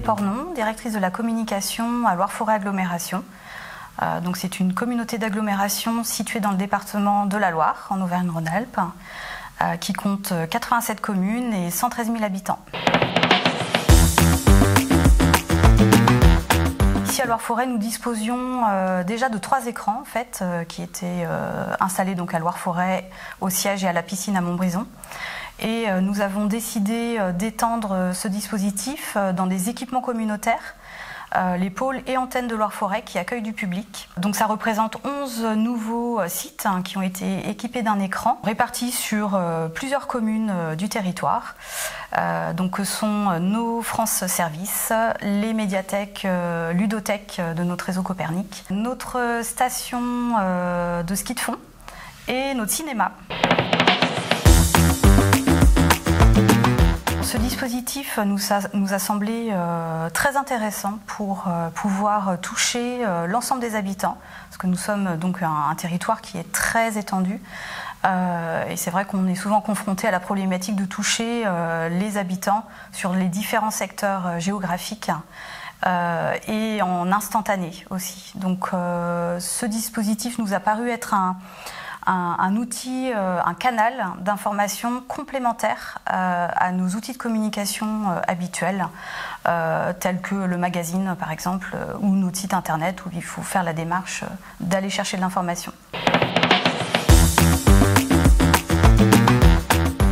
Isabelle Pornon, directrice de la communication à Loire-Forêt Agglomération. Donc c'est une communauté d'agglomération située dans le département de la Loire, en Auvergne-Rhône-Alpes, qui compte 87 communes et 113 000 habitants. Ici à Loire-Forêt, nous disposions déjà de 3 écrans en fait, qui étaient installés donc à Loire-Forêt, au siège et à la piscine à Montbrison. Et nous avons décidé d'étendre ce dispositif dans des équipements communautaires, les pôles et antennes de Loire-Forêt qui accueillent du public. Donc ça représente 11 nouveaux sites qui ont été équipés d'un écran, répartis sur plusieurs communes du territoire. Donc que sont nos France Services, les médiathèques, ludothèques de notre réseau Copernic, notre station de ski de fond et notre cinéma. Ce dispositif nous a semblé très intéressant pour pouvoir toucher l'ensemble des habitants, parce que nous sommes donc un territoire qui est très étendu. Et c'est vrai qu'on est souvent confronté à la problématique de toucher les habitants sur les différents secteurs géographiques et en instantané aussi. Donc ce dispositif nous a paru être un outil, un canal d'information complémentaire à nos outils de communication habituels, tels que le magazine par exemple, ou notre site internet où il faut faire la démarche d'aller chercher de l'information.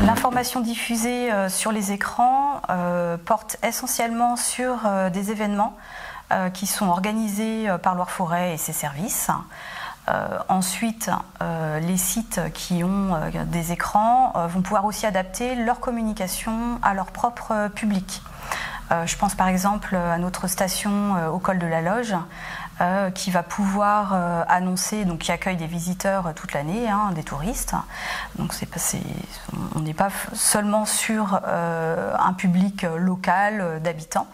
L'information diffusée sur les écrans porte essentiellement sur des événements qui sont organisés par Loire-Forêt et ses services. Ensuite, les sites qui ont des écrans vont pouvoir aussi adapter leur communication à leur propre public. Je pense par exemple à notre station au col de la Loge qui va pouvoir annoncer, donc qui accueille des visiteurs toute l'année, des touristes. Donc on n'est pas seulement sur un public local d'habitants.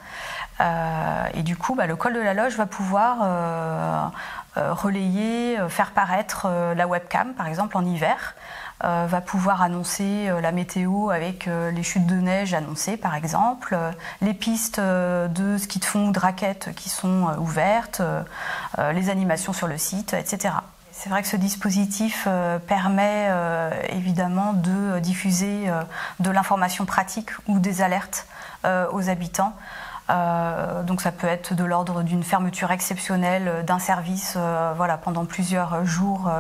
Et du coup, le col de la Loge va pouvoir relayer, faire paraître la webcam, par exemple en hiver, va pouvoir annoncer la météo avec les chutes de neige annoncées, par exemple, les pistes de ski de fond ou de raquettes qui sont ouvertes, les animations sur le site, etc. C'est vrai que ce dispositif permet évidemment de diffuser de l'information pratique ou des alertes aux habitants. Donc ça peut être de l'ordre d'une fermeture exceptionnelle d'un service pendant plusieurs jours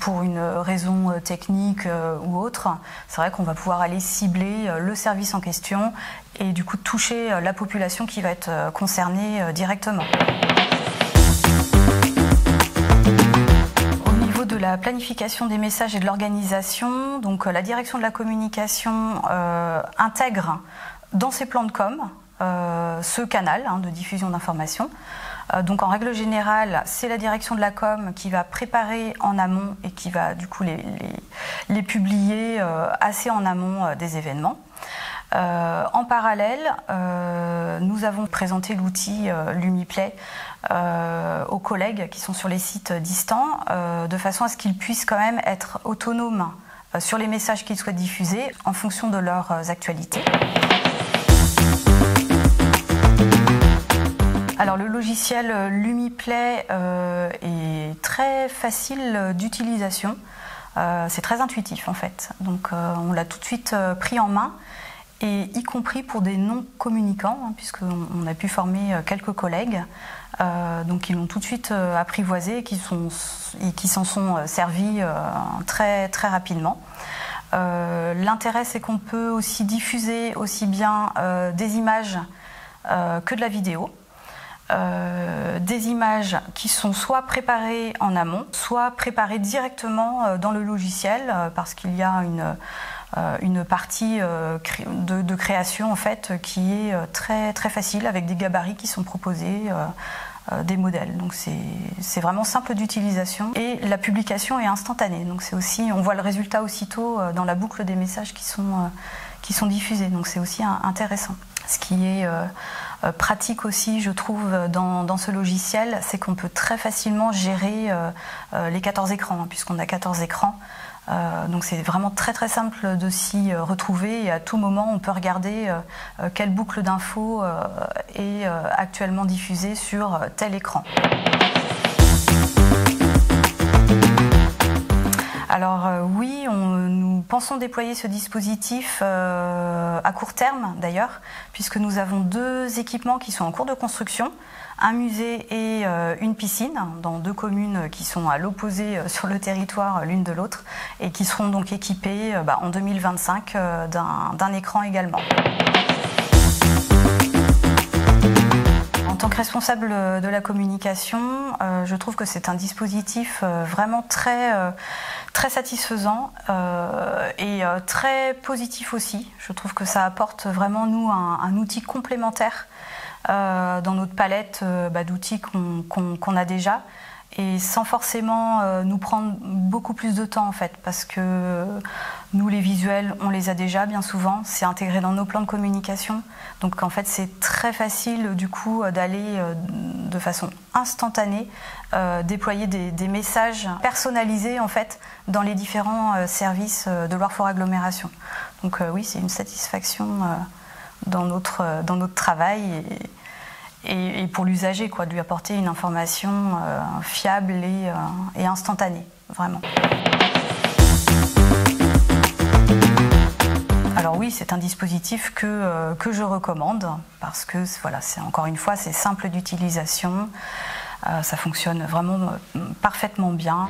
pour une raison technique ou autre. C'est vrai qu'on va pouvoir aller cibler le service en question et du coup toucher la population qui va être concernée directement. Au niveau de la planification des messages et de l'organisation, donc la direction de la communication intègre dans ses plans de com, ce canal de diffusion d'informations. Donc en règle générale, c'est la direction de la com qui va préparer en amont et qui va du coup les publier assez en amont des événements. En parallèle, nous avons présenté l'outil LumiPlay aux collègues qui sont sur les sites distants, de façon à ce qu'ils puissent quand même être autonomes sur les messages qu'ils souhaitent diffuser en fonction de leurs actualités. Alors le logiciel LumiPlay est très facile d'utilisation, c'est très intuitif en fait, donc on l'a tout de suite pris en main, et y compris pour des non-communicants, puisqu'on a pu former quelques collègues, donc ils l'ont tout de suite apprivoisé et qui s'en sont servis très, très rapidement. L'intérêt c'est qu'on peut aussi diffuser aussi bien des images que de la vidéo. Des images qui sont soit préparées en amont, soit préparées directement dans le logiciel, parce qu'il y a une partie de création en fait qui est très, très facile, avec des gabarits qui sont proposés, des modèles. Donc c'est vraiment simple d'utilisation et la publication est instantanée. Donc c'est aussi, on voit le résultat aussitôt dans la boucle des messages qui sont diffusés. Donc c'est aussi intéressant. Ce qui est pratique aussi, je trouve, dans ce logiciel, c'est qu'on peut très facilement gérer les 14 écrans, puisqu'on a 14 écrans Donc c'est vraiment très simple de s'y retrouver et à tout moment on peut regarder quelle boucle d'infos est actuellement diffusée sur tel écran. Alors oui, nous pensons déployer ce dispositif à court terme d'ailleurs, puisque nous avons 2 équipements qui sont en cours de construction, un musée et une piscine dans 2 communes qui sont à l'opposé sur le territoire l'une de l'autre et qui seront donc équipées en 2025 d'un écran également. En tant que responsable de la communication, je trouve que c'est un dispositif vraiment très satisfaisant et très positif aussi. Je trouve que ça apporte vraiment nous un outil complémentaire dans notre palette d'outils qu'on a déjà et sans forcément nous prendre beaucoup plus de temps en fait, parce que nous les visuels on les a déjà bien souvent, c'est intégré dans nos plans de communication, donc en fait c'est très facile du coup d'aller de façon instantanée déployer des messages personnalisés en fait dans les différents services de Loire-Forez Agglomération. Donc oui, c'est une satisfaction dans notre travail et pour l'usager, de lui apporter une information fiable et instantanée, vraiment. Alors oui, c'est un dispositif que je recommande parce que voilà, encore une fois, c'est simple d'utilisation, ça fonctionne vraiment parfaitement bien.